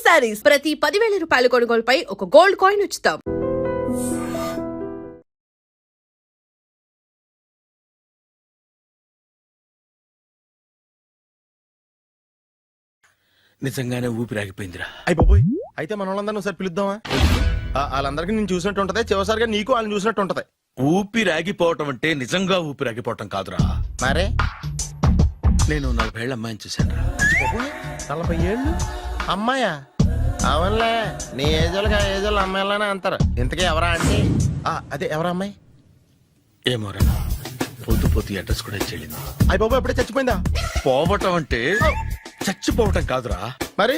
సారీస్ ప్రతి 10,000 రూపాయల కొనుగోలుపై ఒక గోల్డ్ కాయిన్ ఉచితం. నిజంగానే ఊపిరాగిపోయిందిరా. అయ్యి బాబోయ్, అయితే మన వాళ్ళందరినీ ఒకసారి పిలుద్దామా? వాళ్ళందరికీ నేను చూసినట్టు ఉంటది, చివరిసారిగా నీకు వాళ్ళని చూసినట్టు ఉంటది. ఊపిరాగిపోవటం అంటే నిజంగా ఊపిరాగిపోవటం కాదురా. మరే నేను 40 ఏళ్ల అమ్మాయిని చూశాను. 40 ఏళ్ళు అమ్మాయా? అవునులే, నీ ఏజోళ్ళకి ఆ ఏజోళ్ళు అమ్మాయిలానే అంటారు. ఇంతకీ ఎవరా అంటే? అదే ఎవరా అమ్మాయి? ఏమోరా, పోతూ పోతూ అడ్రస్ కూడా చెల్లింది. అయ్యి బాబు, ఎప్పుడే చచ్చిపోయిందా? పోవటం అంటే చచ్చిపోవటం కాదురా, మరి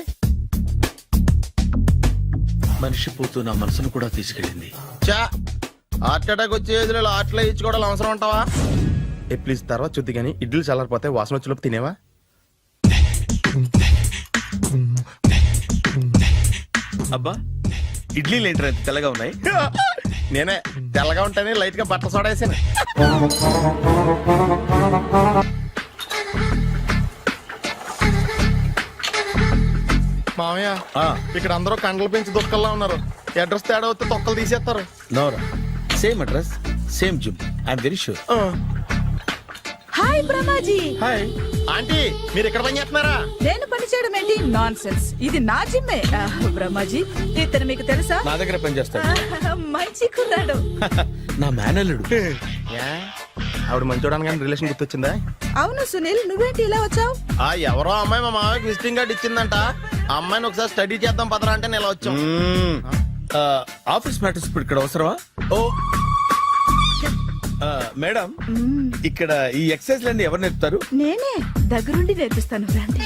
మనిషి పోతూ నా మనసును కూడా తీసుకెళ్ళింది. చా, హార్ట్ అటాక్ వచ్చే ఏజ్లో హార్ట్లో ఇచ్చుకోవడం అవసరం ఉంటావా? ప్లీజ్ తర్వాత చుద్ది కానీ ఇడ్లు చల్లారిపోతే వాసన వచ్చేలోపు తినేవా? అబ్బా, ఇడ్లీలు ఏంటి అంత తెల్లగా ఉన్నాయి? నేనే తెల్లగా ఉంటానే లైట్ గా బట్టలు సోడేసాను. మామయ్య, ఇక్కడ అందరూ కండలు పెంచి దుక్కల్లా ఉన్నారు. అడ్రస్ తేడా వస్తే తొక్కలు తీసేస్తారు. నోరా, same address, same gym. I'm very sure. Hi Brahmaji. Hi aunty, మీరు ఇక్కడ పని చేస్తున్నారా? నేను పని చేయడం ఏంటి? Nonsense. ఇది నా జిమ్మే. బ్రహ్మాజీ, ఇతను మీకు తెలుసా? నా దగ్గర పని చేస్తాడు. మంచి కుర్రాడు. నా మేనల్లుడు. ఆవిడ మంచి చూడడానికి రిలేషన్ గుర్తొచ్చిందా? అవును సునీల్, నువ్వేంటి ఇలా వచ్చావు? ఎవరో అమ్మాయి మా మామయ్యకి విజిటింగ్ కార్డు ఇచ్చిందంట. ఆ అమ్మాయిని ఒకసారి స్టడీ చేద్దాం పదరా అంటే నేను ఇలా వచ్చాం. ఆఫీస్ మ్యాటర్స్ ఇప్పుడు ఇక్కడ అవసరమా? ఓ మేడం, ఇక్కడ ఈ ఎక్సర్సైజ్ లన్నీ ఎవరు నేర్పుతారు? నేనే దగ్గరుండి నేర్పిస్తాను. రండి.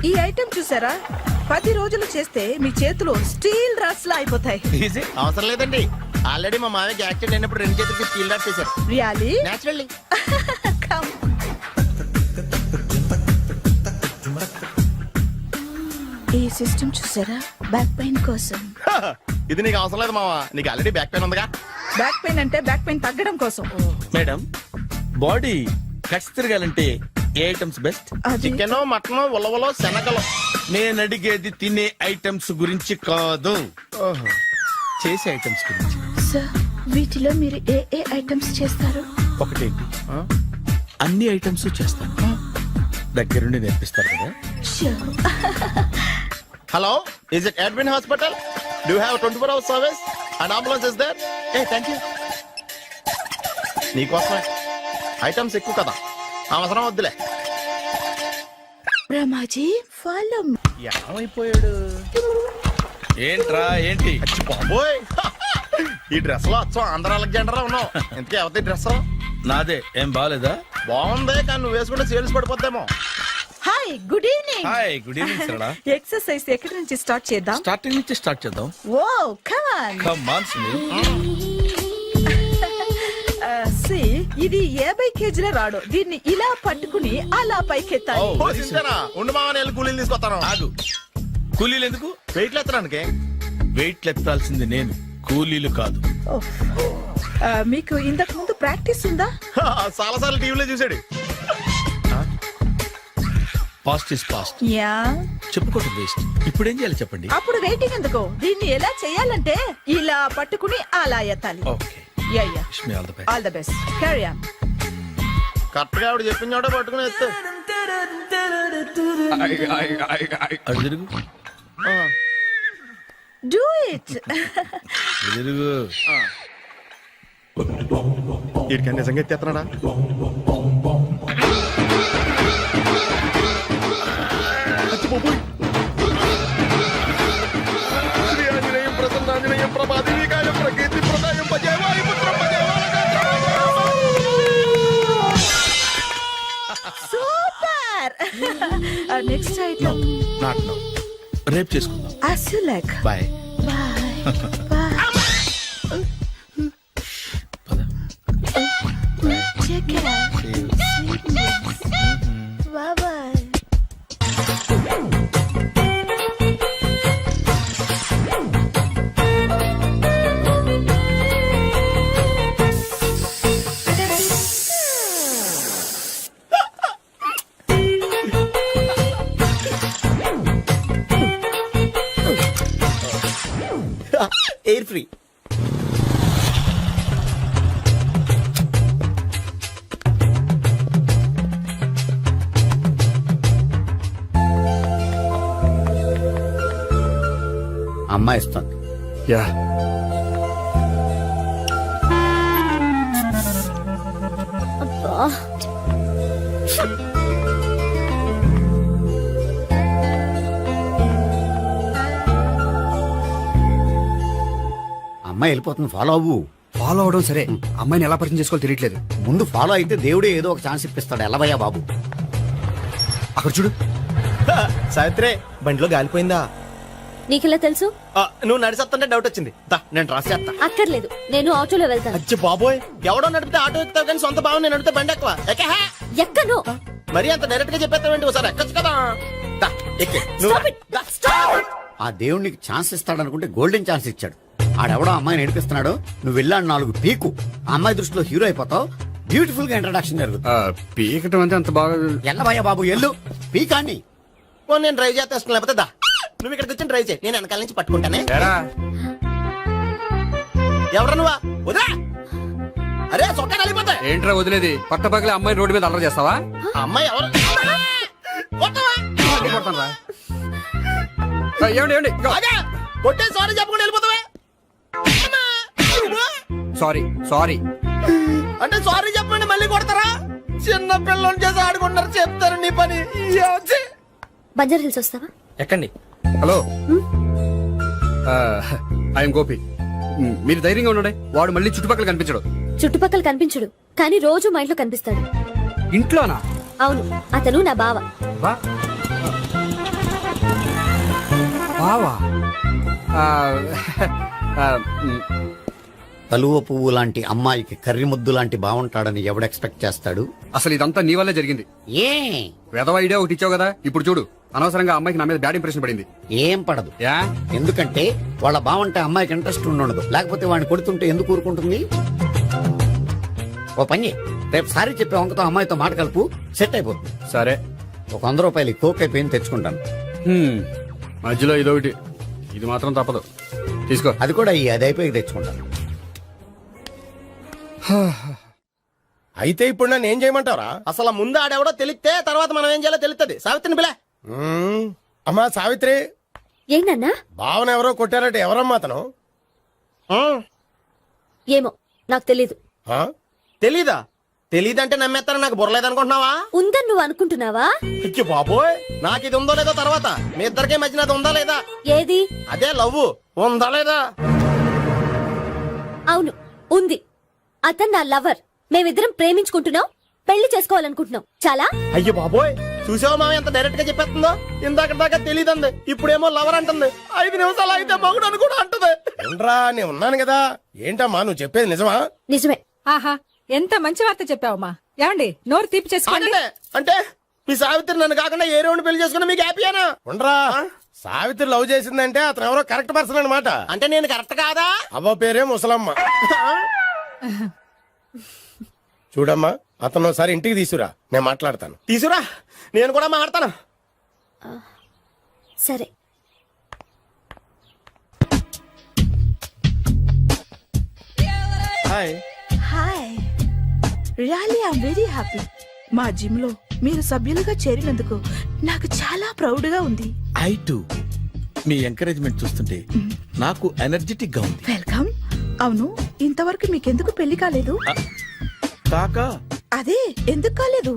ఈ ఐటెం చూసారా? 10 రోజులు చేస్తే మీ చేతులు స్టీల్ రాట్స్ లా అయిపోతాయి. అవసరం లేదండి, ఆల్రెడీ మా మామయ్యకి యాక్సిడెంట్ అయినప్పుడు 2 చేతులకి స్టీల్ రాట్ చేశారు. రియల్లీ? నేచురల్లీ. ఈ సిస్టమ్ చూసారా? బ్యాక్ పెయిన్ కోసం. ఇది నీకు అవసరం లేదు మావా, నీకు ఆల్రెడీ బ్యాక్ పెయిన్ ఉందిగా. బ్యాక్ పెయిన్ అంటే బ్యాక్ పెయిన్ తగ్గడం కోసం. మేడం, బాడీ కట్స్ తిరగాలంటే ఏ ఐటమ్స్ బెస్ట్? చికెన్, మటన్, ఉలవలో, శనగలు. నేను అడిగేది తినే ఐటమ్స్ గురించి కాదు, చేసే ఐటమ్స్ గురించి. సార్, వీటిలో మీరు ఏ ఐటమ్స్ చేస్తారు? ఒకటేంటి, అన్ని ఐటమ్స్ చేస్తాను. దగ్గరుండి నేర్పిస్తారు కదా. Hello, is it admin hospital? Do have 24 hours service and ambulance is there? Thank you. నీకోసమే ఐటమ్స్ ఎక్కువ కదా, అవసరం వద్దులే. బ్రహ్మాజీ, ఫాలో. ఏమైపోయాడు? ఏంట్రా ఏంటి? బాబోయ్, ఈ డ్రెస్ లో వచ్చాం ఆంధ్ర అలెగ్జాండర్ లో ఉన్నావు. ఇంతకీ ఎవరి డ్రెస్? నాదే. ఏం బాగాలేదా? బాగుంది, కానీ నువ్వు వేసుకుంటే సేల్స్ పడిపోద్దేమో. Hi, good evening. Hi, good evening Sarala. Exercise ఎక్కడి నుంచి స్టార్ట్ చేద్దాం? స్టార్టింగ్ నుంచి స్టార్ట్ చేద్దాం. Oh come on. Come on Sunil. ఇది 50 కేజీల రాడు. దీన్ని ఇలా పట్టుకుని అలా పైకెత్తాలి. ఉండు మామని వెళ్ళి కూలీలు తీసుకొస్తాను. ఆగు, కూలీలు ఎందుకు? వెయిట్ ఎత్తడానికి. వెయిట్ ఎత్తాల్సింది నేను, కూలీలు కాదు. మీకు ఇంతకు ముందు ప్రాక్టీస్ ఉందా? చాలా సార్లు టీవీలో చూసాడు. Past is past. యా, చెప్పుకోవడం వేస్ట్. ఇప్పుడు ఏం చేయాలి చెప్పండి. అప్పుడు వెయిటింగ్ ఎందుకు? దీన్ని ఎలా చేయాలంటే ఇలా పట్టుకుని అలా ఎత్తాలి. Okay, yeah yeah, wish me all the best. All the best. Carry on. Correct గా ఆవిడ చెప్పిన చోట పట్టుకుని ఎత్తు. అటు తిరుగు. Do it. తిరుగు. వీడికి నిజంగా ఎత్తేస్తున్నాడా? శ్రీ ఆంజనేయం ప్రసన్నాంజనేయం ప్రభాదేవికాయం ప్రకీర్తి ప్రదాయం భజే వాయుపుత్రం భజే super. Next item. Not now, రేపు చేసుకుందాం. as you like. Bye. Bye. Take care. Bye bye. Air free. అమ్మాయి ఇస్తుంది. యా అబ్బా అమ్మాయి వెళ్ళిపోతుంది, ఫాలో అవ్వు. ఫాలో అవడం సరే, అమ్మాయిని ఎలా పరిచయం చేసుకోవాలో తెలియట్లేదు. ముందు ఫాలో అయితే దేవుడే ఏదో ఒక ఛాన్స్ ఇప్పిస్తాడు. ఎలవయ్యా బాబు. అక్కడ చూడు. సావిత్రి బండిలో గాలిపోయిందా? నీకెలా తెలుసు? నువ్వు నడిచేస్తుంటే డౌట్ వచ్చింది. దా, నేను రాసేస్తా. అక్కర్లేదు, నేను ఆటోలో వెళ్తాను. అచ్చి బాబోయ్, ఎవడో నడిపితే ఆటో ఎక్కుతావు కానీ సొంత భావం నేను నడిపితే బండి ఎక్కువ. ఎక్కహా? ఎక్కను. మరి అంత డైరెక్ట్ గా చెప్పేస్తావేంటి? ఒకసారి ఎక్కొచ్చు కదా. దా, ఎక్కే. నువ్వు Stop it. దా. Stop. ఆ దేవుడికి ఛాన్స్ ఇస్తాడనుకుంటే గోల్డెన్ ఛాన్స్ ఇచ్చాడు. ఆడెవడో అమ్మాయిని నడిపిస్తున్నాడు, నువ్వు వెళ్ళాడు 4 పీకు. ఆ అమ్మాయి దృష్టిలో హీరో అయిపోతావు. బ్యూటిఫుల్ గా ఇంట్రడక్షన్ జరుగుతుంది. పీకటం అంటే అంత బాగా. ఎల్లవయ్యా బాబు, ఎల్లు పీకాన్ని. ఓ, నేను డ్రైవ్ చేస్తాను. లేకపోతే దా, నువ్వు ఇక్కడికి వచ్చి డ్రైవ్ చేయి, నేను వెనకాల నుంచి పట్టుకుంటానే. ఏరా, ఎవరు నువ్వా? వదిలా. అరే సొక్క కలిపోతాయి. ఏంట్రా వదిలేది? పట్టపగలే అమ్మాయి రోడ్డు మీద అల్లరి చేస్తావా? అమ్మాయి ఎవరు? కొట్టవా? కొడతానురా. ఏమండి ఏమండి? అదే, కొట్టే సారీ చెప్పకుండా వెళ్ళిపోతావా? Sorry sorry. అంటే సారీ చెప్పండి మళ్ళీ కొడతారా? చిన్న పిల్లలు చేసి ఆడుకుంటారు, చెప్తారు నీ పని. బంజారా హిల్స్ వస్తావా? ఎక్కండి. Hello, I'm Gopi. మీరు ధైర్యంగా ఉండండి. వాడు మళ్ళీ చుట్టుపక్కల కనిపించడు. చుట్టుపక్కల కనిపించడు, కానీ రోజు మా ఇంట్లో కనిపిస్తాడు. ఇంట్లోనా? అవును, అతను నా బావ. వా. బావా? ఆ, ఆ, కలువ పువ్వు లాంటి అమ్మాయికి కర్రి ముద్దు లాంటి బాగుంటాడని ఎవడు ఎక్స్పెక్ట్ చేస్తాడు? అసలు ఇదంతా నీ వల్లే జరిగింది. ఏ వెధవ ఐడియా ఒకటి ఇచ్చావు కదా, ఇప్పుడు చూడు. అనవసరంగా అమ్మాయికి నా మీద బ్యాడ్ ఇంప్రెషన్ పడింది. ఏం పడదు. యా, ఎందుకంటే వాళ్ళ బాగుంటే అమ్మాయికి ఇంట్రెస్ట్ ఉండదు. లేకపోతే వాడిని కొడుతుంటే ఎందుకు ఊరుకుంటుంది? ఓ పని, రేపు సారీ చెప్పే వంకతో అమ్మాయితో మాట కలుపు, సెట్ అయిపోతుంది. సరే. ఒక 100 రూపాయలు కోక్ అయిపోయింది, తెచ్చుకుంటాను. మధ్యలో ఇదొకటి, ఇది మాత్రం తప్పదు. తీసుకో. అది కూడా అది అయిపోయి తెచ్చుకుంటాను. అయితే ఇప్పుడు నన్ను ఏం చేయమంటారా? అసలు ముందు ఆడెవడో తెలిస్తే తర్వాత మనం ఏం చేయాలో తెలుస్తుంది. సావిత్రిని పిల్ల. అమ్మా సావిత్రి, ఏంటన్నా? భావన ఎవరో కొట్టారట. ఎవరమ్మా అతను? ఏమో నాకు తెలీదు. ఆ? తెలీదా? తెలీదంటే నమ్మేస్తారని నాకు బుర్రలేదనుకుంటున్నావా? ఉందని నువ్వు అనుకుంటున్నావా? అయ్యో బాబోయ్, నాకు ఇది ఉందో లేదో తర్వాత. మీ ఇద్దరికే మధ్యన అది ఉందా లేదా? ఏది? అదే లవ్ ఉందా లేదా? అవును, ఉంది. అతను నా లవర్. మేమిద్దరం ప్రేమించుకుంటున్నాం, పెళ్లి చేసుకోవాలనుకుంటున్నాం. చాలా. అయ్యో బాబోయ్, చూసావా మామ ఎంత డైరెక్ట్ గా చెప్పేస్తుందో? ఇందాక దాకా తెలియదండి, ఇప్పుడేమో లవర్ అంటుంది. 5 నిమిషాలు అయితే మగుడు అని కూడా అంటుంది. ఏంట్రా, నేను ఉన్నాను కదా. ఏంటమ్మా నువ్వు చెప్పేది నిజమా? నిజమే. ఆహా, ఎంత మంచి వార్త చెప్పావమ్మా. ఏమండి, నోరు తీపి చేసుకోండి. అంటే మీ సావిత్రి నన్ను కాకుండా ఏ రౌండ్ పెళ్లి చేసుకున్నా మీకు హ్యాపీయేనా? ఉండరా, సావిత్రి లవ్ చేసిందంటే అతను ఎవరో కరెక్ట్ పర్సన్ అనమాట. అంటే నేను కరెక్ట్ కాదా? అవ్వ పేరే ముసలమ్మ. చూడమ్మా, అతను ఒకసారి ఇంటికి తీసుకురా, నేను మాట్లాడతాను. తీసురా, నేను కూడా మాట్లాడతాను. సరే. Hi. Hi, really I'm very happy. మా జిమ్ లో మీరు సభ్యులుగా చేరినందుకు నాకు చాలా ప్రౌడ్ గా ఉంది. ఐ టు మీ ఎంకరేజ్మెంట్ చూస్తుంటే నాకు ఎనర్జెటిక్ గా ఉంది. వెల్కమ్. అవును, ఇంతవరకు మీకెందుకు పెళ్లి కాలేదు? కాకా అదే, ఎందుకు కాలేదు?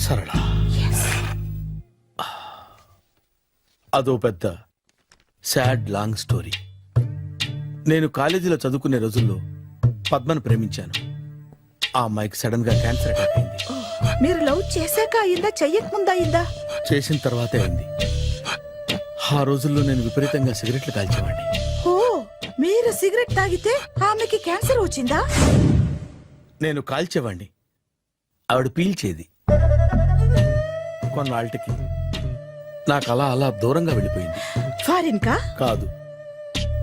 సరళ, అదో పెద్ద సాడ్ లాంగ్ స్టోరీ. నేను కాలేజీలో చదువుకునే రోజుల్లో పద్మను ప్రేమించాను. ఆ అమ్మాయికి సడన్ గా క్యాన్సర్ అటాక్ అయింది. మీరు లవ్ చేశాక అయిందా, చెయ్యక ముందా అయిందా? చేసిన తర్వాతే అయింది. ఆ రోజుల్లో నేను విపరీతంగా సిగరెట్లు కాల్చేవాడిని. ఓ, మీరు సిగరెట్ తాగితే ఆమెకి క్యాన్సర్ వచ్చిందా? నేను కాల్చేవాడిని, ఆవిడ పీల్చేది. కొన్నాళ్ళకి నాకు అలా అలా దూరంగా వెళ్ళిపోయింది. ఫారిన్ కా? కాదు,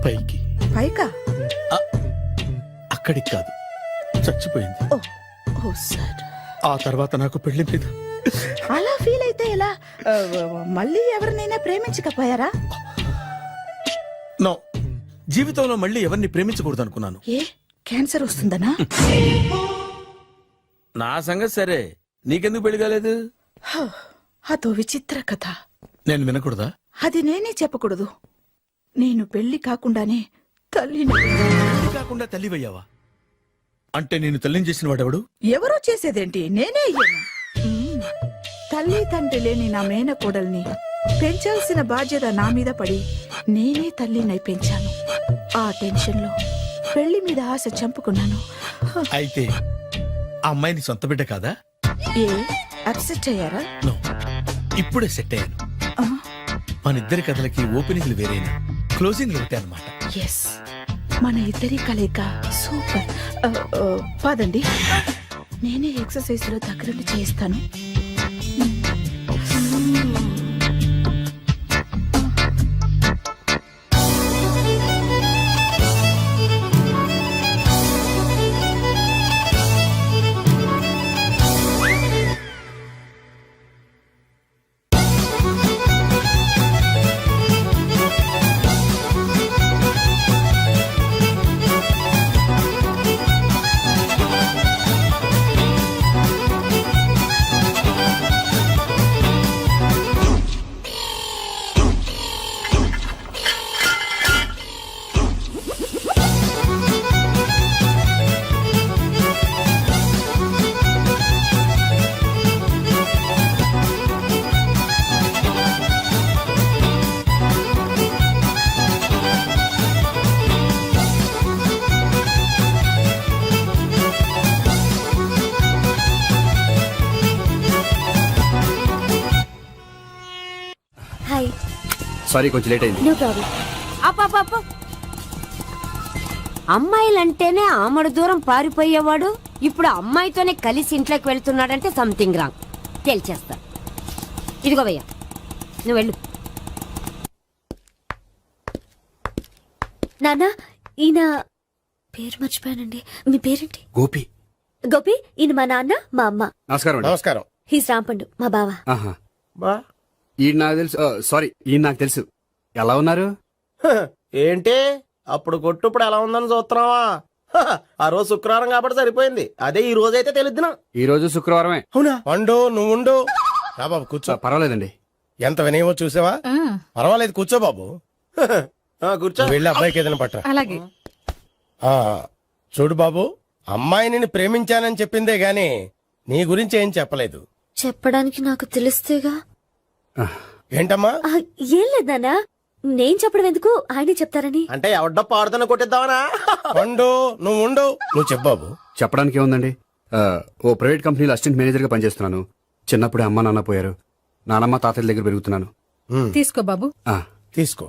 పైకి. పైకా? అక్కడికి కాదు, చచ్చిపోయింది. ఓ, ఓ సార్. ఆ తర్వాత నాకు పెళ్లి మీద అలా ఫీల్ అయితే ఎలా? మళ్ళీ ఎవరినైనా ప్రేమించకపోయారా? నో, జీవితంలో మళ్ళీ ఎవరిని ప్రేమించకూడదు అనుకున్నాను. ఏ క్యాన్సర్ వస్తుందనా? నా సంగతి సరే, నీకెందుకు పెళ్లి కాలేదు? హ, అదో విచిత్ర కథ. నేను వినకూడదా? అది నేనే చెప్పకూడదు. నేను పెళ్లి కాకుండానే తల్లిని. పెళ్లి కాకుండా తల్లివయ్యావా? అంటే నేను తల్లిని చేసిన వాడెవడు? ఎవరో చేసేదేంటి, నేనే అయ్యాను. తల్లి తండ్రి లేని నా మేనకోడల్ని పెంచాల్సిన బాధ్యత నా మీద పడి నేనే తల్లినై పెంచాను. ఆ టెన్షన్ లో పెళ్లి మీద ఆశ చంపుకున్నాను. హ, అయితే ఆ అమ్మాయిని సొంత బిడ్డ కాదా? ఏ అప్సెట్ అయ్యారా? నో, ఇప్పుడే సెట్ అయ్యాను. ఆ, మన ఇద్దరి కథలకి ఓపెనింగ్లు వేరైనా క్లోజింగ్లు ఒకటే అనమాట. ఎస్, మన ఇద్దరి కలయిక సూపర్. పదండి, నేనే ఎక్సర్సైజ్ లో దగ్గరుండి చేయిస్తాను. హాయ్. సారీ, కొంచెం లేట్ అయింది. No problem. అప్ప అమ్మాయిలంటేనే ఆమడు దూరం పారిపోయేవాడు ఇప్పుడు అమ్మాయితోనే కలిసి ఇంట్లోకి వెళ్తున్నాడంటే సంథింగ్ రాంగ్ తేల్చేస్తా. ఇదిగో భయ్యా, నువ్వు వెళ్ళు. నాన్న, ఈయన పేరు మర్చిపోయానండి. మీ పేరేంటి? గోపి. గోపి, ఈయన మా నాన్న, మా అమ్మ. నమస్కారం అండి. నమస్కారం. హీస్ రాంపండు, మా బావ. ఆహా. బా ఈయన నాకు తెలుసు. సారీ, ఈయన నాకు తెలుసు. ఎలా ఉన్నారు? హ, ఏంటి అప్పుడు కొట్టు ఇప్పుడు ఎలా ఉందని చూస్తున్నావా? హ, ఆ రోజు శుక్రవారం కాబట్టి సరిపోయింది. అదే ఈ రోజు అయితే తెలిద్దునా. ఈ రోజు శుక్రవారమే. అవునా? పండు నువ్వుండు. రా బాబు కూర్చో. పర్వాలేదండి. ఎంత వినయమో చూసావా? పర్వాలేదు, కూర్చో బాబు. కూర్చో. నువ్వు వెళ్ళి అబ్బాయికి ఏదైనా పట్టరా. అలాగే. ఆ, చూడు బాబు, అమ్మాయి నిన్ను ప్రేమించానని చెప్పిందే గాని నీ గురించి ఏం చెప్పలేదు. చెప్పడానికి నాకు తెలిస్తేగా. ఏంటమ్మా? ఆ, ఏం లేదు నాన్న, నేను చెప్పడం ఎందుకు, ఆయనే చెప్తారని. అంటే ఎవడ్డో పాడుతున్నా కొట్టిద్దామనా? పండు నువ్వుండు. నువ్వు చెప్పు బాబు. చెప్పడానికి ఏముందండి, ఓ ప్రైవేట్ కంపెనీలో అసిస్టెంట్ మేనేజర్ గా పనిచేస్తున్నాను. చిన్నప్పుడే అమ్మ నాన్న పోయారు. నానమ్మ తాతయ్య దగ్గర పెరుగుతున్నాను. తీసుకో బాబు. ఆ, తీసుకో.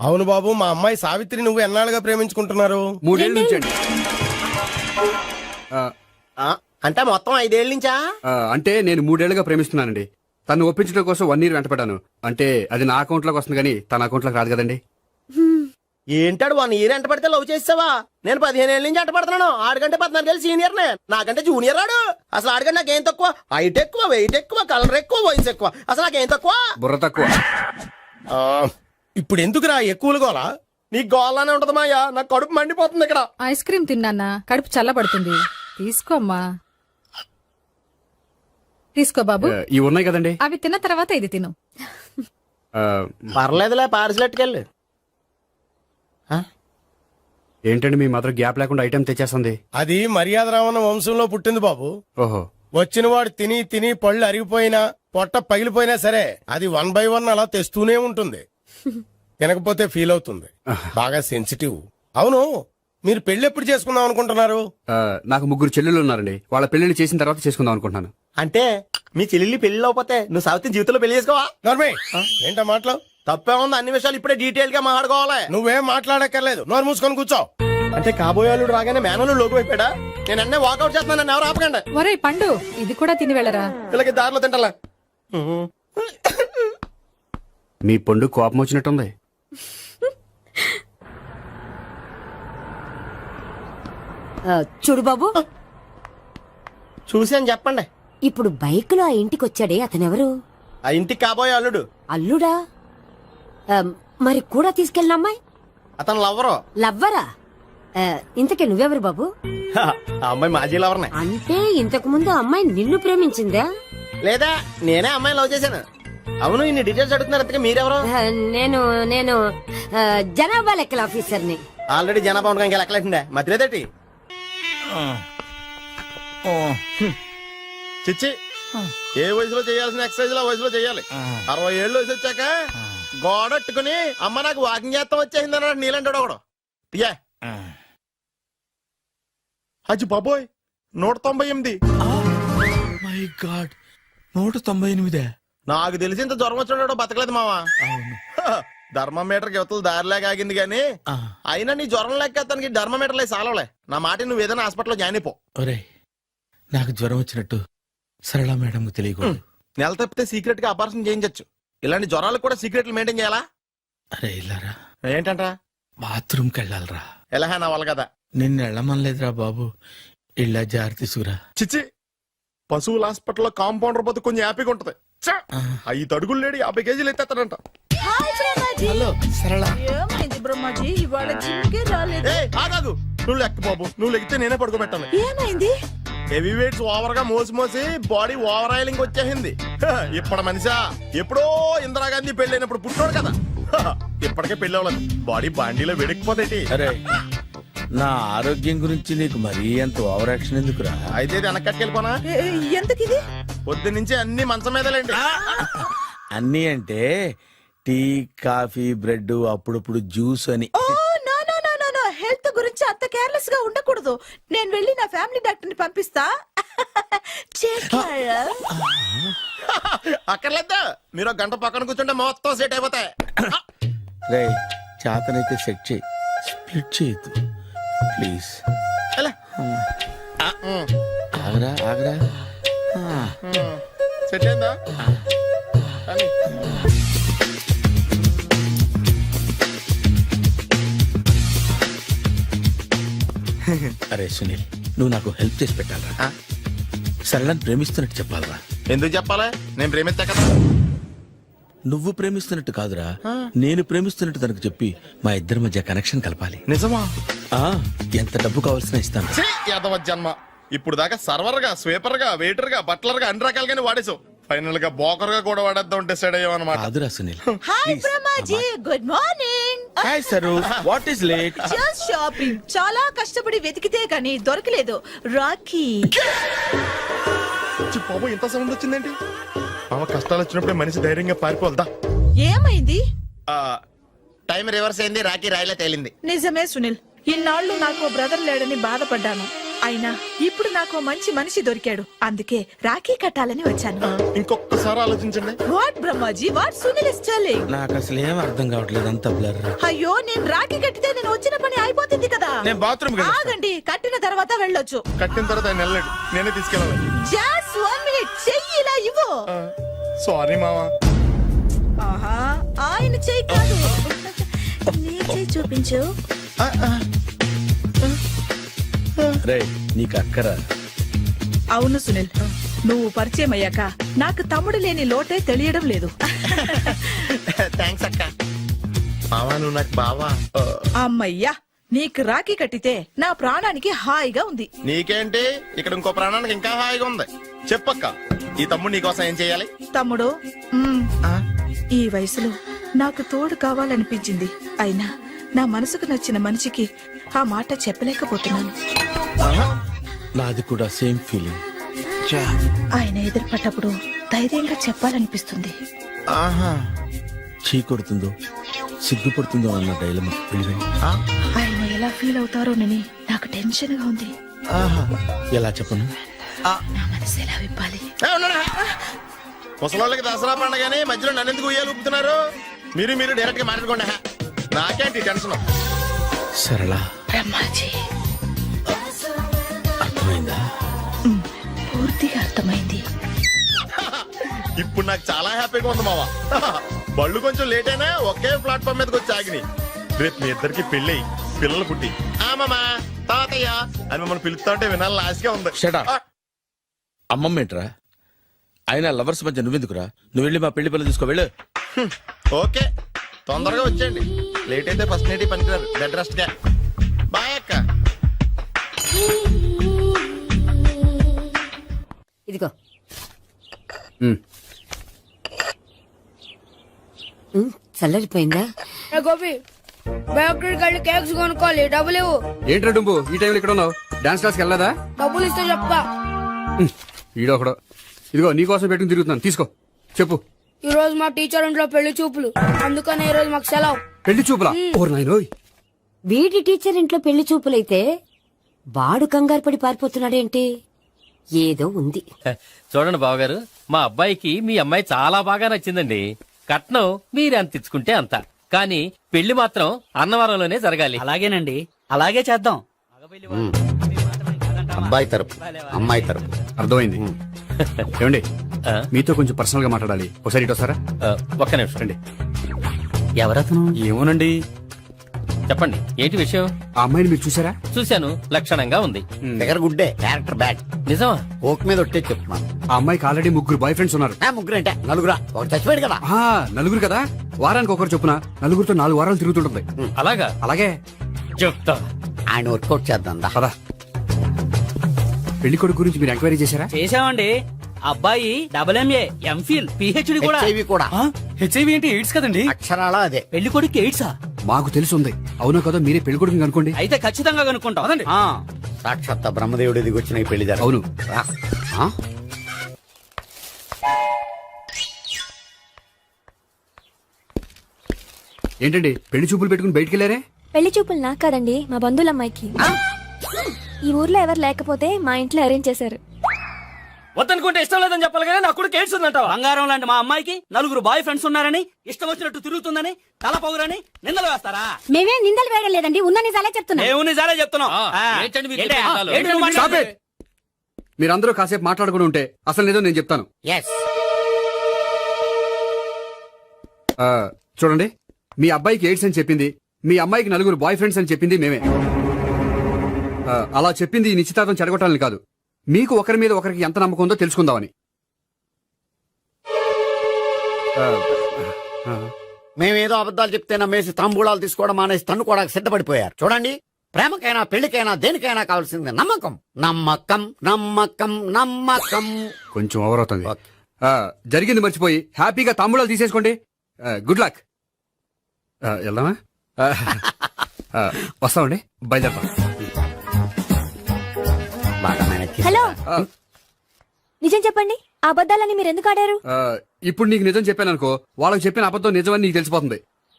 అవును బాబు, మా అమ్మాయి సావిత్రి నువ్వు ఎన్నాళ్ళుగా ప్రేమించుకుంటున్నారు? 3 ఏళ్ళ నుంచి అండి. ఆ, అంటే మొత్తం 5 ఏళ్ళ నుంచా? అంటే నేను 3 ఏళ్లుగా ప్రేమిస్తున్నానండి. తను ఒప్పించడం కోసం 1 year వెంటపడ్డాను. అంటే అది నా అకౌంట్ లోకి వస్తుంది కానీ తన అకౌంట్ లోకి రాదు కదండి. ఏంటాడు 1 year ఎంట పడితే లవ్ చేసావా? నేను 15 ఏళ్ళ నుంచి ఎంట పడుతున్నాను. ఆడికంటే 14 ఏళ్ళు సీనియర్ నే, నాకంటే జూనియర్ ఆడు. అసలు ఆడికంటే నాకేం తక్కువ? హైట్ ఎక్కువ, వెయిట్ ఎక్కువ, కలర్ ఎక్కువ, వయసు ఎక్కువ. అసలు నాకేం తక్కువ? బుర్ర తక్కువ. ఆ, ఇప్పుడు ఎందుకురా ఎక్కువలు గోలా? నీకు గోల్లానే ఉంటది మాయా, నాకు కడుపు మండిపోతుంది ఇక్కడ. ఐస్ క్రీమ్ తిన్నానా, కడుపు చల్లబడుతుంది. తీసుకోమ్మా. తీసుకో బాబు. ఇవి ఉన్నాయి కదండి. అవి తిన్న తర్వాత ఇది తిను. ఆ, పర్లేదులే, పార్సిల్ ఎట్టుకెళ్ళి. ఏంటండి మీ మదర్ గ్యాప్ లేకుండా ఐటెం తెచ్చేస్తుంది? అది మర్యాద రావణ వంశంలో పుట్టింది బాబు. ఓహో. వచ్చిన వాడు తిని తిని పళ్ళు అరిగిపోయినా పొట్ట పగిలిపోయినా సరే అది 1 by 1 అలా తెస్తూనే ఉంటుంది. తినకపోతే ఫీల్ అవుతుంది. బాగా సెన్సిటివ్. అవును, మీరు పెళ్లి ఎప్పుడు చేసుకుందాం అనుకుంటున్నారు? నాకు 3 చెల్లెళ్ళు ఉన్నారండి. వాళ్ళ పెళ్లిళ్ళు చేసిన తర్వాత చేసుకుందాం అనుకుంటున్నాను. అంటే మీ చెల్లెల్ని పెళ్లి లేకపోతే నువ్వు సావిత్రి జీవితంలో పెళ్లి చేసుకోవా? నోర్మే, ఏంటా మాటలు? తప్పే ఉంది, అన్ని విషయాలు ఇప్పుడే డీటెయిల్ గా మాట్లాడుకోవాలి. నువ్వేం మాట్లాడక్కర్లేదు, నోరు మూసుకొని కూర్చో. అంటే కాబోయేవాళ్ళు రాగానే మేనలు లోకి అయిపోయాడా? నేను అన్నీ వాకౌట్ చేస్తున్నాను, నన్ను ఎవరు ఆపకండి. ఒరేయ్ పండు, ఇది కూడా తిని వెళ్ళరా. వీళ్ళకి దారిలో తింటలా. మీ పండు కోపం వచ్చినట్టుంది. చూడు బాబు, చూసాను చెప్పండి. ఇప్పుడు బైక్ లో ఆ ఇంటికి వచ్చాడే అతనెవరు? ఆ ఇంటికి కాబోయే అల్లుడు. అల్లుడా? మరి కూడా తీసుకెళ్ళిన అమ్మాయి అతను లవ్వరు. లవ్వరా? ఇంతకీ నువ్వెవరు బాబు? ఆ అమ్మాయి మాజీ లవర్నే. అంటే ఇంతకు ముందు అమ్మాయి నిన్ను ప్రేమించిందా? లేదా నేనే అమ్మాయి లవ్ చేశాను. అవును, ఇన్ని డీటెయిల్స్ అడుగుతున్నారు. ఇంతకీ మీరెవరు? నేను నేను జనాభా లెక్కల ఆఫీసర్ని. ఆల్రెడీ జనాభా ఉండగా ఇంకా లెక్కలేటండే మధ్యలేదేటి. చిచ్చి, ఏ వయసులో చేయాల్సిన ఎక్సర్సైజ్ ఆ వయసులో చేయాలి. 60 ఏళ్ళు వయసు వచ్చాక గోడట్టుకుని అమ్మ నాకు వాకింగ్ చేస్తాం వచ్చేసింది అన్నాడు నీలంటాడు ఒకడు. తీయా అచ్చి బాబోయ్, 198. My God, 198. నాకు తెలిసి ఇంత జ్వరం వచ్చాడో బతకలేదు మావా. ధర్మమీటర్ కి యువతలు దారిలాగా ఆగింది గానీ అయినా నీ జ్వరం లెక్క అతనికి ధర్మమీటర్లే సాలవలే. నా మాట నువ్వు ఏదైనా హాస్పిటల్లో జాయిన్ అయిపో. ఒరే, నాకు జ్వరం వచ్చినట్టు సరళ మేడం తెలియకూడదు. నెల తప్పితే సీక్రెట్ గా ఆపరేషన్ చేయించచ్చు. ఇలాంటి జ్వరాలకు కూడా సీక్రెట్లు మెయింటైన్ చేయాలా? అరే ఇల్లారా, ఏంటంట? బాత్రూమ్కి వెళ్ళాలరా. ఎలాహా నా వాళ్ళ కదా. నిన్ను వెళ్ళమనలేదురా బాబు, ఇళ్ళ జారి తీసుకురా. చిచ్చి, పశువుల హాస్పిటల్లో కాంపౌండర్ పోతే కొంచెం హ్యాపీగా ఉంటది. 5 అడుగులు లేడి 50 కేజీలు ఎత్తేస్తాడంట. హలో సరళ. ఏమైంది బ్రహ్మాజీ, ఇవాళ జిమ్కే రాలేదు? ఏ ఆగాదు, నువ్వు లెక్క బాబు. నువ్వు లెక్కితే నేనే పడుకోబెట్టాలి. ఏమైంది? హెవీ వెయిట్స్ ఓవర్ గా మోసి బాడీ ఓవర్ ఆయిలింగ్ వచ్చేసింది. ఇప్పుడు మనిషా ఎప్పుడో ఇందిరాగాంధీ పెళ్ళైనప్పుడు పుట్టినోడు కదా. ఇప్పటికే పెళ్లి అవ్వలేదు, బాడీ బాండీలో వెడికిపోతేటి. అరే, నా ఆరోగ్యం గురించి నీకు మరీ అంత ఓవర్ యాక్షన్ ఎందుకురా? అయితే ఇది వెనకట్టుకెళ్ళిపోనా? ఎందుకిది? పొద్దు నుంచి అన్ని మంచం మీదలేండి. అన్నీ అంటే టీ, కాఫీ, బ్రెడ్, అప్పుడప్పుడు జ్యూస్ అని. Oh no no no no no, health గురించి అంత కేర్లెస్ గా ఉండకూడదు. నేను వెళ్ళి నా ఫ్యామిలీ డాక్టర్ ని పంపిస్తా. అక్కర్లేదు, మీరు ఒక గంట పక్కన కూర్చుంటే మొత్తం సెట్ అయిపోతాయి. రే, చేతనైతే సెట్ చేయి, స్ప్లిట్ చేయొద్దు ప్లీజ్. ఎలా? ఆగరా ఆగరా. సెట్ అయిందా? కానీ అరే సునీల్, నువ్వు నాకు హెల్ప్ చేసి పెట్టాలరా. సరళని ప్రేమిస్తున్నట్టు చెప్పాలరా. ఎందుకు చెప్పాలి? నేను ప్రేమిస్తా కదా. నువ్వు ప్రేమిస్తున్నట్టు కాదురా, నేను ప్రేమిస్తున్నట్టు తనకు చెప్పి మా ఇద్దరి మధ్య కనెక్షన్ కలపాలి. నిజమా? ఆ, ఎంత డబ్బు కావాల్సిన ఇస్తాను. యాదవ జన్మ. ఇప్పుడు దాకా సర్వర్ గా, స్వీపర్ గా, వెయిటర్ గా, బట్లర్ గా అన్ని రకాలుగానే వాడేసావు. ఫైనల్ గా బోకర్ గా కూడా వాడేద్దాం డిసైడ్ అయ్యాం అనమాట. కాదురా Sunil. Hi Brahmaji, good morning. Hi sir, what is late? Just shopping. చాలా కష్టపడి వెతికితే కానీ దొరకలేదు. రాఖీ. బాబు, ఇంత సౌండ్ వచ్చిందేంటి? మామ కష్టాలు వచ్చినప్పుడే మనిషి ధైర్యంగా పారిపోల్దా. ఏమైంది? టైం రివర్స్ అయింది, రాఖీ రాయిలా తేలింది. నిజమే సునీల్, ఇన్నాళ్ళు నాకు బ్రదర్ లేడని బాధపడ్డాను. అయినా ఇప్పుడు నాకు మంచి మనిషి దొరికాడు. అందుకే రాఖీ కట్టాలని వచ్చాను. ఇంకొకసారి ఆలోచించండి. What Brahmaji, what Sunil is telling? నాకు అసలు ఏం అర్థం కావట్లేదు, అంత బ్లర్. అయ్యో, నేను రాఖీ కట్టితే నేను వచ్చిన పని అయిపోతుంది కదా. నేను బాత్రూమ్ ఆగండి, కట్టిన తర్వాత వెళ్ళొచ్చు. కట్టిన తర్వాత ఆయన వెళ్ళాడు, నేనే తీసుకెళ్ళాలి. జస్ట్ 1 minute, చెయ్యి ఇలా ఇవ్వు. సారీ మామా. ఆహా, ఆయన చెయ్యి కాదు, నీ చెయ్యి చూపించు. రే, నీకు అక్కరా? అవును సునీల్, నువ్వు పరిచయం అయ్యాక నాకు తమ్ముడు లేని లోటే తెలియడం లేదు. థ్యాంక్స్ అక్క. మామా, నువ్వు నాకు బావా. అమ్మయ్యా, నీకు రాఖీ కట్టితే నా ప్రాణానికి హాయిగా ఉంది. నీకేంటి, ఇక్కడ ఇంకో ప్రాణానికి ఇంకా హాయిగా ఉంది. చెప్పక్క, ఈ తమ్ముడు నీకోసం ఏం చేయాలి? తమ్ముడు, ఈ వయసులో నాకు తోడు కావాలనిపించింది. అయినా నా మనసుకు నచ్చిన మనిషికి ఆ మాట చెప్పలేకపోతున్నాను. నాది కూడా సేమ్ ఫీలింగ్. ఆయన ఎదురుపడ్డప్పుడు ధైర్యంగా చెప్పాలనిపిస్తుంది. చీ కొడుతుందో సిగ్గుపడుతుందో అన్న డైలమా తెలివైంది. ఆయన ఎలా ఫీల్ అవుతారోనని నాకు టెన్షన్ గా ఉంది. ఎలా చెప్పను? నా మనసు ఎలా విప్పాలి? ముసలోళ్ళకి దసరా పండగని మధ్యలో నన్ను ఎందుకు ఉయ్యాలు ఊపుతున్నారు? మీరు డైరెక్ట్ గా మాట్లాడుకోండి. నాకేంటి టెన్షన్? సరళ, బ్రహ్మాజీ, అర్థమైందా? పూర్తిగా అర్థమైంది. ఇప్పుడు నాకు చాలా హ్యాపీగా ఉంది మావా. బళ్ళు కొంచెం లేట్ అయినా ఒకే ప్లాట్ఫామ్ మీదకి వచ్చి ఆగినాయి. రేపు మీ ఇద్దరికి పిల్లలు పుట్టి ఆమమ్మా తాతయ్య అని మమ్మల్ని పిలుస్తా ఉంటే వినాలి ఆశగా ఉంది. Shut up. అమ్మమ్మ ఏంట్రా? అయినా లవర్స్ మధ్య నువ్వెందుకురా? నువ్వు వెళ్ళి మా పెళ్లి పిల్లలు తీసుకో వెళ్ళు. ఓకే, తొందరగా వచ్చేయండి. లేట్ అయితే ఫస్ట్ నైట్ పనికిరారు. బెడ్ రెస్ట్ గా. బాయ్ అక్క. ఇదిగో ఉమ్. చల్లరిపోయిందా? గోపి బయోక్రెడిట్ కార్డు కేక్స్ కొనుక్కోవాలి, డబ్బులు ఇవ్వు. ఏంట్రా డుంబు ఈ టైంలో ఇక్కడ ఉన్నావు? డాన్స్ క్లాస్కి వెళ్ళదా? డబ్బులు ఇస్తే చెప్తా. ఈడొకడు. ఇదిగో నీకోసం పెట్టుకుని తిరుగుతున్నాను, తీసుకో. చెప్పు. ఈ రోజు మా టీచర్ ఇంట్లో పెళ్లి చూపులు, అందుకని ఈ రోజు మాకు సెలవు. పెళ్లి చూపులా? ఓర్ నాయనోయ్. వీడి టీచర్ ఇంట్లో పెళ్లి చూపులైతే వాడు కంగారు పడి పారిపోతున్నాడేంటి? ఏదో ఉంది. చూడండి బావగారు, మా అబ్బాయికి మీ అమ్మాయి చాలా బాగా నచ్చిందండి. కట్నం మీరు ఎంత ఇచ్చుకుంటే అంత, కానీ పెళ్లి మాత్రం అన్నవరంలోనే జరగాలి. అలాగేనండి, అలాగే చేద్దాం. అబ్బాయి తరపు అమ్మాయి తరపు. అర్థమైంది. ఏమండి మీతో కొంచెం పర్సనల్ గా మాట్లాడాలి, ఒకసారి ఇటు వస్తారా? ఒక్క నిమిషం అండి. ఎవరతను? ఏమోనండి. చెప్పండి, ఏంటి విషయం? ఆ అమ్మాయిని మీరు చూసారా? చూశాను, లక్షణంగా ఉంది. దగ్గర గుడ్డే, క్యారెక్టర్ బ్యాడ్. నిజమా? ఓక్ మీద ఒట్టే చెప్తున్నాను. ఆ అమ్మాయికి ఆల్రెడీ 3 బాయ్ ఫ్రెండ్స్ ఉన్నారు. ముగ్గురు అంటే నలుగురా? ఒకటి చచ్చిపోయాడు కదా. ఆ, నలుగురు కదా, వారానికి ఒకరు చొప్పున నలుగురితో 4 వారాలు తిరుగుతుంటుంది. అలాగా? అలాగే. చెప్తా. ఆయన వర్కౌట్ చేద్దాం దా. పదా. పెళ్లి కొడుకు గురించి మీరు ఎంక్వైరీ చేశారా? చేసామండి. అబ్బాయి MA, MPhil, PhD కూడా. HIV కూడా. హెచ్ఐవి ఏంటి? ఎయిడ్స్ కదండి. అక్షరాలా అదే. పెళ్లి కొడుకు ఎయిడ్సా? మాకు తెలుసుంది. అవునా కదా, మీరే పెళ్లి కొడుకుని కనుకోండి. అయితే ఖచ్చితంగా కనుక్కుంటాం. అదండి. సాక్షాత్ బ్రహ్మదేవుడి దిగి వచ్చిన ఈ పెళ్లి జరగదు. అవును. ఆ? ఏంటండి పెళ్లి చూపులు పెట్టుకుని బయటికి వెళ్ళారే? పెళ్లి చూపులు నాకు కాదండి, మా బంధువుల అమ్మాయికి. ఈ ఊర్లో ఎవరు లేకపోతే మా ఇంట్లో అరేంజ్ చేశారు. వద్దనుకుంటే ఇష్టం లేదని చెప్పాలి కదా. నా కొడుకు ఎయిడ్స్ ఉందంటావా? బంగారం లాంటి మా అమ్మాయికి 4 బాయ్ ఫ్రెండ్స్ ఉన్నారని, ఇష్టం వచ్చినట్టు తిరుగుతుందని, తల పౌరని నిందలు వేస్తారా? మేమే నిందలు వేయడం లేదండి, ఉన్న నిజాలే చెప్తున్నా. దేవుని నిజాలే చెప్తున్నాం. ఏంటండి మీరు ఏంటి? చెప్పే నిజాలు? ఏంటి నువ్వు Stop మాట్లాడేది? it. మీరందరూ కాసేపు మాట్లాడుకుని ఉంటే అసలు ఏదో నేను చెప్తాను. ఎస్. ఆ, చూడండి, మీ అబ్బాయికి ఎయిడ్స్ అని చెప్పింది, మీ అమ్మాయికి 4 బాయ్ ఫ్రెండ్స్ అని చెప్పింది మేమే. అలా చెప్పింది ఈ నిశ్చితార్థం చెడగొట్టాలని కాదు, మీకు ఒకరి మీద ఒకరికి ఎంత నమ్మకం ఉందో తెలుసుకుందామని. మేమేదో అబద్ధాలు చెప్తే నమ్మేసి తాంబూలాలు తీసుకోవడం మానేసి తన్నుకోవడానికి సిద్ధపడిపోయారు. చూడండి, ప్రేమకైనా పెళ్లికైనా దేనికైనా కావాల్సింది నమ్మకం. నమ్మకం నమ్మకం నమ్మకం. కొంచెం ఓవర్ అవుతుంది. జరిగింది మర్చిపోయి హ్యాపీగా తాంబూలాలు తీసేసుకోండి. Good luck. వెళ్దామా? వస్తామండి, బయలుదేరతాం. బాగా మేనేజ్ చేశారు. హలో, నిజం చెప్పండి, ఆ అబద్ధాలని మీరు ఎందుకు ఆడారు? ఇప్పుడు నీకు నిజం చెప్పాను అనుకో, వాళ్ళకి చెప్పిన అబద్ధం నిజమని నీకు తెలిసిపోతుంది.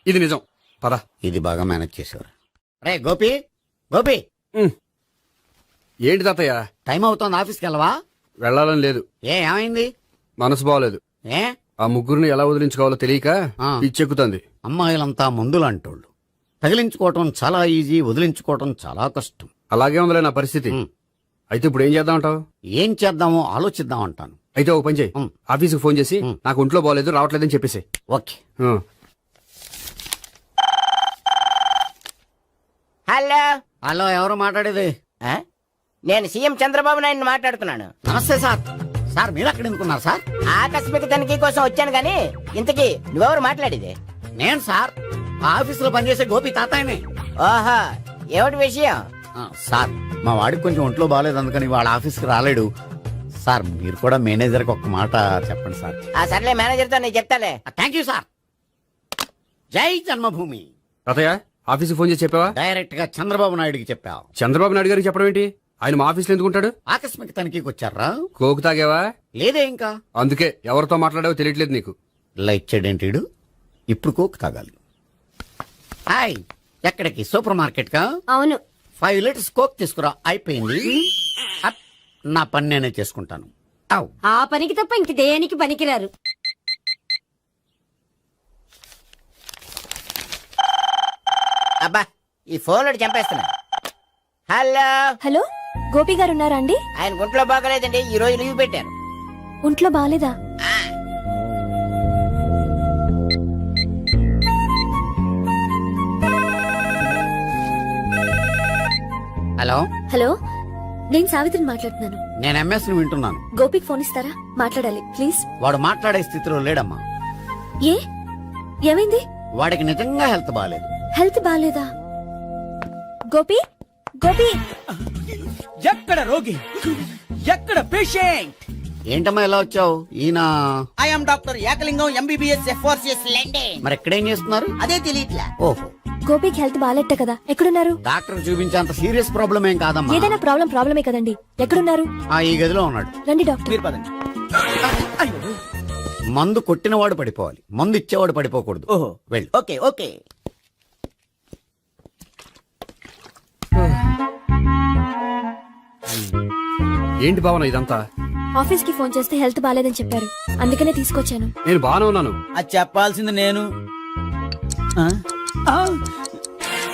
ఇది నిజం. పదా. ఇది బాగా మేనేజ్ చేశారు. రే గోపి, గోపి, ఏంటి తాతయ్య? టైం అవుతోంది, ఆఫీస్కి వెళ్ళవా? వెళ్ళాలని లేదు. ఏమైంది? మనసు బాగోలేదు. ఏ? ఆ ముగ్గురిని ఎలా వదిలించుకోవాలో తెలియక పిచ్చెక్కుతుంది. అమ్మాయిలంతా మందులాంటోళ్ళు. తగిలించుకోవటం చాలా ఈజీ, వదిలించుకోవటం చాలా కష్టం. అలాగే ఉందిలే నా పరిస్థితి. అయితే ఇప్పుడు ఏం చేద్దామంటావు? ఏం చేద్దామో ఆలోచిద్దాం అంటాను. అయితే ఒక పని చేయి, ఆఫీస్కి ఫోన్ చేసి నాకు ఒంట్లో బాగోలేదు రావట్లేదని చెప్పేసి. ఓకే. హలో. హలో, ఎవరు మాట్లాడేది? నేను సీఎం చంద్రబాబు నాయుడు మాట్లాడుతున్నాను. నమస్తే సార్. సార్ మీరు అక్కడ ఎందుకున్నారు సార్? ఆకస్మిక తనిఖీ కోసం వచ్చాను గానీ ఇంతకీ నువ్వెవరు మాట్లాడేది? నేను సార్, ఆ ఆఫీసులో పనిచేసే గోపి తాతాయనే. ఓహో, ఏమిటి విషయం? సార్, మా వాడికి కొంచెం ఒంట్లో బాగాలేదు, అందుకని వాళ్ళ ఆఫీస్కి రాలేడు. సార్, మీరు కూడా మేనేజర్కి ఒక మాట చెప్పండి సార్. ఆ సర్లే, మేనేజర్తో నేను చెప్తాలే. Thank you sir. జై జన్మభూమి. తాతయ్య, ఆఫీస్కి ఫోన్ చేసి చెప్పావా? డైరెక్ట్ గా చంద్రబాబు నాయుడుకి చెప్పావు. చంద్రబాబు నాయుడు గారికి చెప్పడం ఏంటి? ఆయన మా ఆఫీస్లో ఎందుకుంటాడు? ఆకస్మిక తనిఖీకి వచ్చారా? కోకు తాగావా? లేదే ఇంకా. అందుకే ఎవరితో మాట్లాడావో తెలియట్లేదు నీకు. లైట్ చేయడేంటిడు? ఇప్పుడు కోక్ తాగాలి. హాయ్, ఎక్కడికి? సూపర్ మార్కెట్ కా? అవును. 5 లీటర్స్ కోక్ తీసుకురా. అయిపోయింది. అప్, నా పని నేనే చేసుకుంటాను. ఔ. ఆ పనికి తప్ప ఇంక దేనికి పనికిరారు. అబ్బా, ఈ ఫోన్ చంపేస్తున్నా. హలో. హలో, గోపి గారు ఉన్నారా అండి? ఆయన గుంట్లో బాగలేదండి, ఈ రోజు లీవ్ పెట్టారు. ఒంట్లో బాగాలేదా? హలో హలో నేను సావిత్రిని మాట్లాడుతున్నాను. నేను ఎంఎస్ ని వింటున్నాను. గోపికి ఫోన్ ఇస్తారా? మాట్లాడాలి ప్లీజ్. వాడు మాట్లాడే స్థితిలో లేడమ్మా. ఏ ఏమైంది? వాడికి నిజంగా హెల్త్ బాగాలేదు. హెల్త్ బాగాలేదా? గోపి గోపి ఎక్కడ రోగి, ఎక్కడ పేషెంట్? ఏంటమ్మా ఎలా వచ్చావు? ఈయన I'm doctor Ekalingam MBBS FRCS London. మరి ఎక్కడేం చేస్తున్నారు? అదే తెలియట్లా. ఓహో, గోపికి హెల్త్ బాగాలెట్ట కదా, ఎక్కడున్నారు? డాక్టర్ చూపించేంత సీరియస్ ప్రాబ్లం ఏం కాదమ్మా. ఏదైనా ప్రాబ్లమే కదండి. ఎక్కడున్నారు? ఈ గదిలో ఉన్నాడు. రండి డాక్టర్. మీరు పదండి. మందు కొట్టినవాడు పడిపోవాలి, మందు ఇచ్చేవాడు పడిపోకూడదు. ఓహో, వెళ్ళు. Okay okay. ఏంటి భావన ఇదంతా? ఆఫీస్ కి ఫోన్ చేస్తే హెల్త్ బాగాలేదని చెప్పారు, అందుకనే తీసుకొచ్చాను. నేను బాగానే ఉన్నాను. అది చెప్పాల్సింది నేను.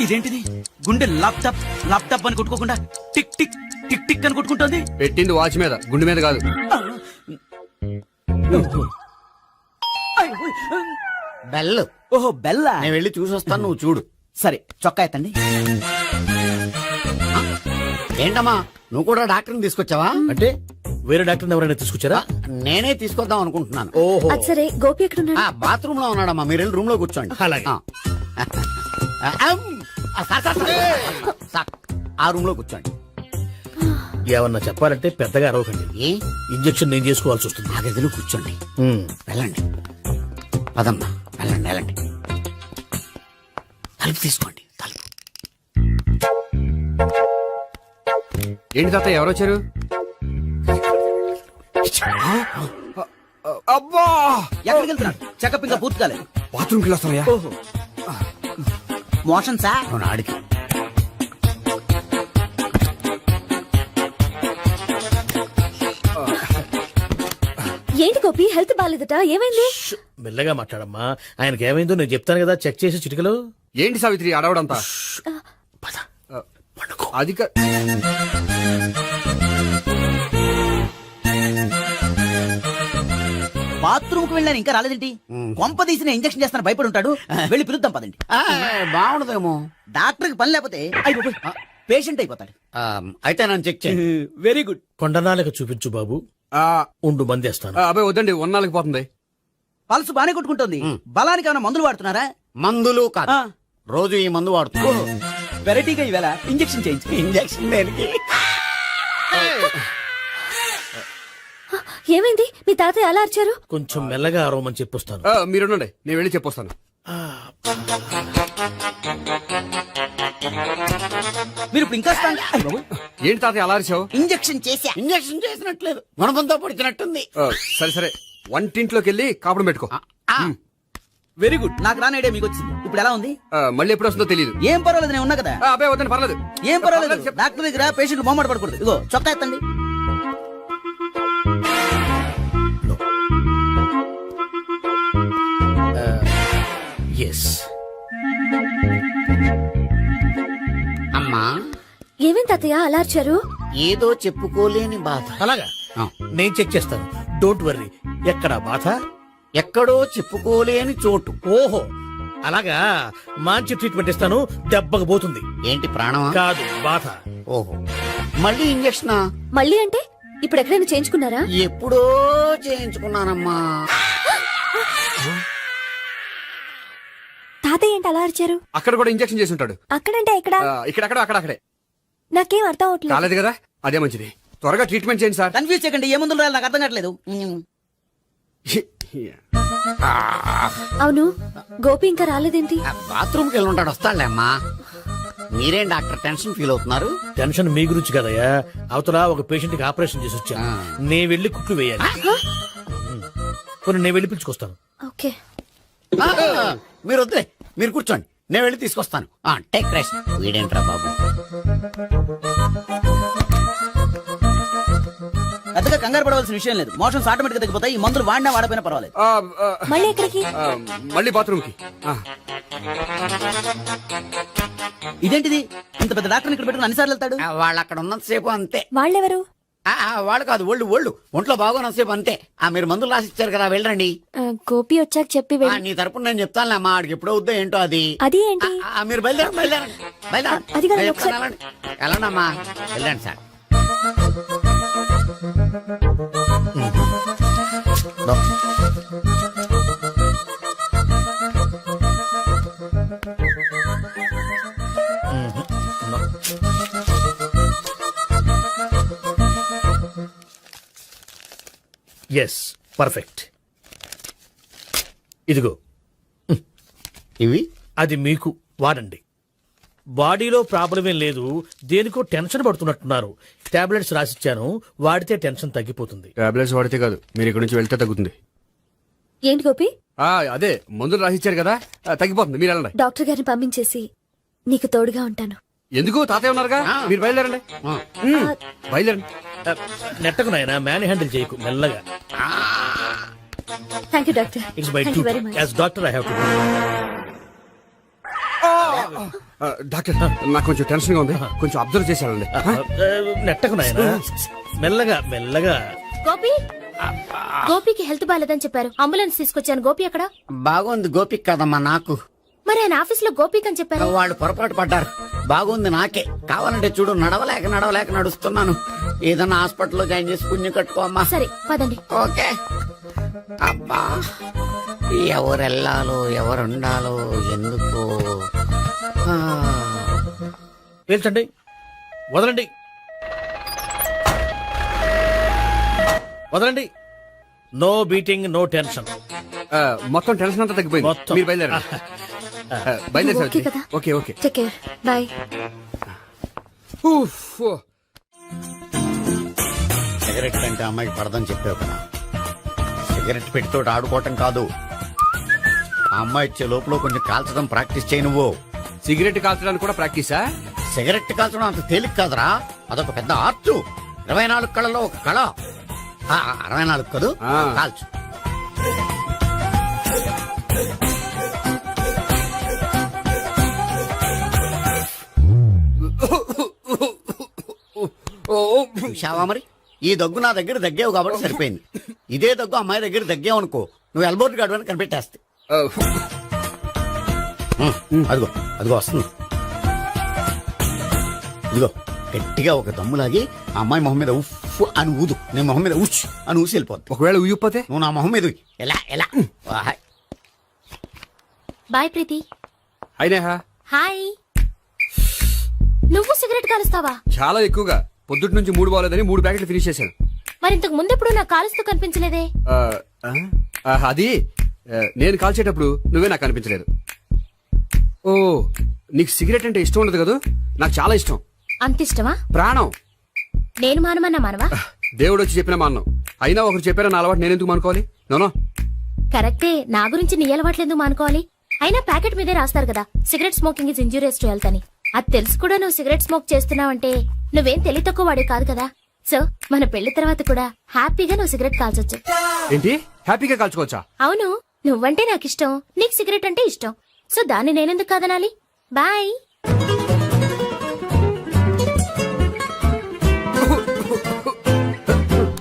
ఇదేంటిది? గుండె లాప్టాప్ లాప్టాప్ అని కొట్టుకోకుండా టిక్ టిక్ టిక్ టిక్ అని కొట్టుకుంటుంది. పెట్టింది వాచ్ మీద, గుండె మీద కాదు. బెల్. ఓహో బెల్లా. నేను వెళ్ళి చూసొస్తాను, నువ్వు చూడు. సరే చొక్కా ఎత్తండి. ఏంటమ్మా నువ్వు కూడా డాక్టర్ని తీసుకొచ్చావా? అంటే వేరే డాక్టర్ ఎవరైనా తీసుకొచ్చారా? నేనే తీసుకొద్దాం అనుకుంటున్నాను. ఓహో, అది సరే, గోపి ఎక్కడున్నాడు? బాత్రూమ్ లో ఉన్నాడమ్మా, మీరు వెళ్ళి రూమ్ లో కూర్చోండి. అలాగే. సార్, ఆ రూమ్ లో కూర్చోండి. ఏమన్నా చెప్పాలంటే పెద్దగా అరవకండి. ఏ ఇంజెక్షన్ నేను చేసుకోవాల్సి వస్తుంది. ఆ గదిలో కూర్చోండి. వెళ్ళండి, పదమ్మా, వెళ్ళండి వెళ్ళండి. తలుపు తీసుకోండి, తలుపు. ఏంటి తాత ఎవరు వచ్చారు? అబ్బా, ఎక్కడికి వెళ్తున్నాడు? చెకప్ ఇంకా పూర్తి కాలేదు. బాత్రూమ్కి వెళ్ళొస్తానయ్యా. Motion sir. అవును, ఆడికి. ఏంటి గోపి, హెల్త్ బాగాలేదట, ఏమైంది? మెల్లగా మాట్లాడమ్మా. ఆయనకి ఏమైందో నేను చెప్తాను కదా, చెక్ చేసి చిటికలు. ఏంటి సావిత్రి అడవడంతా? అది బాత్రూమ్ కు వెళ్ళాను, ఇంకా రాలేదేంటి? కొంప తీసిన ఇంజక్షన్ చేస్తాను భయపడి ఉంటాడు. వెళ్ళి పిలుద్దాం పదండి. బాగుండదేమో. డాక్టర్ కి పని లేకపోతే పేషెంట్ అయిపోతాడు. అయితే నన్ను చెక్ చేయి. Very good. కొండనాలకు చూపించు బాబు. ఉండు మందేస్తాను. అబ్బాయి వద్దండి, ఉన్నాళ్ళకి పోతుంది. పల్స్ బానే కొట్టుకుంటుంది. బలానికి ఏమైనా మందులు వాడుతున్నారా? మందులు కాదు, రోజు ఈ మందు వాడుతున్నా. వెరైటీగా ఈవేళ ఇంజక్షన్ చేయించు. ఇంజక్షన్ దేనికి? ఏమైంది? మీ తాతయ్య అలా అరిచారు? కొంచెం మెల్లగా అరవమని చెప్పొస్తాను. మీరుండండి, నేను వెళ్ళి చెప్పొస్తాను. మీరు ఇప్పుడు ఇంకా ఏంటి తాతయ్య అలా అరిచావు? ఇంజక్షన్ చేసా. ఇంజక్షన్ చేసినట్లేదు, గుణపంతో పొడిచినట్టుంది. సరే సరే, వంటింట్లోకి వెళ్ళి కాపురం పెట్టుకో. Very good. నాకు రాని ఐడియా మీకు వచ్చింది. ఇప్పుడు ఎలా ఉంది? మళ్ళీ ఎప్పుడు వస్తుందో తెలియదు. ఏం పర్వాలేదు, నేను ఉన్నా కదా. అబ్బాయి వద్దండి, పర్లేదు. ఏం పర్వాలేదు. డాక్టర్ దగ్గర పేషెంట్ మొహమాట పడకూడదు. ఇగో చొక్కా ఎత్తండి. అమ్మా, ఏమేం తాతయ్య అలా అరిచారు? ఏదో చెప్పుకోలేని బాధ. అలాగా, నేను చెక్ చేస్తాను. Don't worry. ఎక్కడ బాధ? ఎక్కడో చెప్పుకోలేని చోటు. ఓహో, అలాగా. మంచి ట్రీట్మెంట్ ఇస్తాను, దెబ్బకు పోతుంది. ఏంటి ప్రాణమా? కాదు, బాధ. ఓహో, మళ్ళీ ఇంజక్షనా? మళ్ళీ అంటే ఇప్పుడు ఎక్కడైనా చేయించుకున్నారా? ఎప్పుడో చేయించుకున్నానమ్మా. తాతయ్య ఏంటి అలా అరిచారు? అక్కడ కూడా ఇంజక్షన్ చేసి ఉంటాడు. అక్కడంటే ఎక్కడ? ఇక్కడ అక్కడే. నాకేం అర్థం అవట్లేదు. కాలేదు కదా, అదే మంచిది. త్వరగా ట్రీట్మెంట్ చేయండి సార్. కన్ఫ్యూజ్ చేయకండి. ఏ మందులు రాయాలి నాకు అర్థం కావట్లేదు. అవును, గోపి ఇంకా రాలేదేంటి? బాత్రూమ్కి వెళ్ళి ఉంటాడు, వస్తాడులే అమ్మా. మీరేం డాక్టర్ టెన్షన్ ఫీల్ అవుతున్నారు? టెన్షన్ మీ గురించి కదయ్యా. అవతల ఒక పేషెంట్ కి ఆపరేషన్ చేసి వచ్చా. నేను వెళ్ళి కుట్లు వేయాలి. కొన్ని నేను వెళ్ళి పిలుచుకొస్తాను. ఓకే, మీరు వద్దులే, మీరు కూర్చోండి, నేను వెళ్ళి తీసుకొస్తాను. Take rest. వీడేంట్రా బాబు, పెద్దగా కంగారు పడవలసిన విషయం లేదు. మోషన్స్ ఆటోమేటిక్ గా తగ్గిపోతాయి. ఈ మందులు వాడినా వాడపోయినా పర్వాలేదు. మళ్ళీ ఎక్కడికి? మళ్ళీ బాత్రూమ్కి. ఇదేంటిది? ఇంత పెద్ద డాక్టర్ ఇక్కడ పెట్టుకుని అన్నిసార్లు వెళ్తాడు? వాళ్ళు అక్కడ ఉన్నంతసేపు అంతే. వాళ్ళెవరు? వాళ్ళు కాదు ఒళ్ళు ఒంట్లో బాగోనసేపు అంతే. మీరు మందులు రాసిచ్చారు కదా, వెళ్ళండి. గోపి వచ్చాక చెప్పి నీ తరపున నేను చెప్తానులే అమ్మా, ఆడికి ఎప్పుడు అవుద్దో ఏంటో అది. అది ఏంటి? మీరు బయలుదేరండి. అది కాదు, నేను ఒకసారి- చెప్తాను, వెళ్ళండి అమ్మా, వెళ్ళండి సార్. Yes, perfect. ఇదిగో ఇవి అది మీకు వాడండి. బాడీలో ప్రాబ్లం ఏం లేదు, దేనికో టెన్షన్ పడుతున్నట్టున్నారు. టాబ్లెట్స్ రాసిచ్చాను, వాడితే టెన్షన్ తగ్గిపోతుంది. టాబ్లెట్స్ వాడితే కాదు, మీరు ఇక్కడ నుంచి వెళ్తే తగ్గుతుంది. ఏంటి గోపి? అదే మందులు రాసిచ్చారు కదా, తగ్గిపోతుంది. మీరు వెళ్ళండి. డాక్టర్ గారిని పంపించేసి నీకు తోడుగా ఉంటాను. ఎందుకు? తాతయ్య ఉన్నారుగా, మీరు బయలుదేరండి. బయలుదేరండి. నెట్టకు నాయనా, మ్యాన్ హ్యాండిల్ చేయకు, మెల్లగా. Thank you doctor. It's my thank you very much. As doctor I have to. Doctor, నాకు కొంచెం టెన్షన్ గా ఉంది, కొంచెం అబ్జర్వ్ చేశానండి. నెట్టకు నాయనా, మెల్లగా. గోపికి హెల్త్ బాలేదని చెప్పారు, అంబులెన్స్ తీసుకొచ్చాను. గోపి అక్కడ బాగుంది. గోపిక్ కదమ్మా, నాకు. మరి ఆయన ఆఫీస్ లో గోపిక్ అని చెప్పారు. వాళ్ళు పొరపాటు పడ్డారు. బాగుంది నాకే. కావాలంటే చూడు, నడవలేక నడుస్తున్నాను. ఏదన్నా హాస్పిటల్లో జాయిన్ చేసి పుణ్యం కట్టుకోమ్మా. సరే పదండి. ఓకే. అబ్బా, ఎవరెళ్ళాలో ఎవరుండాలో ఎందుకు. పీల్చండి, వదలండి. No beating, no tension. మొత్తం టెన్షన్ అంతా తగ్గిపోయింది. మొత్తం. మీరు బయలుదేరండి. బయలుదేరి ఓకే కదా? Okay okay. Take care, bye. Cigarette అంటే అమ్మాయికి పడదని చెప్పావు కదా. సిగరెట్ పెట్టితో ఆడుకోవటం కాదు, ఆ అమ్మాయి ఇచ్చే లోపల కొంచెం కాల్చడం ప్రాక్టీస్ చేయి నువ్వు. సిగరెట్ కాల్చడానికి కూడా ప్రాక్టీసా? సిగరెట్ కాల్చడం అంత తేలిక కాదురా, అదొక పెద్ద ఆర్ట్. 24 కళలో ఒక కళ. 64 కదూ, కాల్చు. చూశావా మరి, ఈ దగ్గు నా దగ్గర దగ్గేవు కాబట్టి సరిపోయింది. ఇదే దగ్గు అమ్మాయి దగ్గర దగ్గేవు అనుకో, నువ్వు ఎల్బోర్డ్ గడవని కనిపెట్టేస్తే. అదిగో వస్తుంది. ఇదిగో గట్టిగా ఒక దమ్ములాగి ఆ అమ్మాయి మొహం మీద ఉఫ్ అని ఊదు, నేను మొహం మీద ఉచ్ అని ఊసి వెళ్ళిపోద్ది. ఒకవేళ ఊయకపోతే నువ్వు నా మొహం మీద ఎలా బాయ్ ప్రీతి. అయినా హాయ్. నువ్వు సిగరెట్ కాలుస్తావా? చాలా ఎక్కువగా. పొద్దుటి నుంచి 3 బాలేదని 3 ప్యాకెట్లు ఫినిష్ చేశాను. మరి ఇంతకు ముందెప్పుడు నాకు కాలుస్తూ కనిపించలేదే? అది నేను కాల్చేటప్పుడు నువ్వే నాకు కనిపించలేదు. ఓ, నీకు సిగరెట్ అంటే ఇష్టం ఉండదు కదా? నాకు చాలా ఇష్టం. అంత ఇష్టమా? ప్రాణం. నేను మానవా? దేవుడు వచ్చి చెప్పిన మానం. అయినా ఒకరు చెప్పారా నా అలవాటు నేను ఎందుకు మానుకోవాలి? నోనో. కరెక్టే, నా గురించి నీ అలవాట్లు ఎందుకు మానుకోవాలి? అయినా ప్యాకెట్ మీదే రాస్తారు కదా, cigarette smoking is injurious to health అని. అది తెలుసు కూడా నువ్వు సిగరెట్ స్మోక్ చేస్తున్నావంటే నువ్వేం తెలివి తక్కువ వాడే కాదు కదా. సో మన పెళ్లి తర్వాత కూడా హ్యాపీగా నువ్వు సిగరెట్ కాల్చొచ్చు. ఏంటి? హ్యాపీగా కాల్చుకోవచ్చా? అవును, నువ్వంటే నాకు ఇష్టం, నీకు సిగరెట్ అంటే ఇష్టం. సో దాన్ని నేనెందుకు కాదనాలి? బాయ్.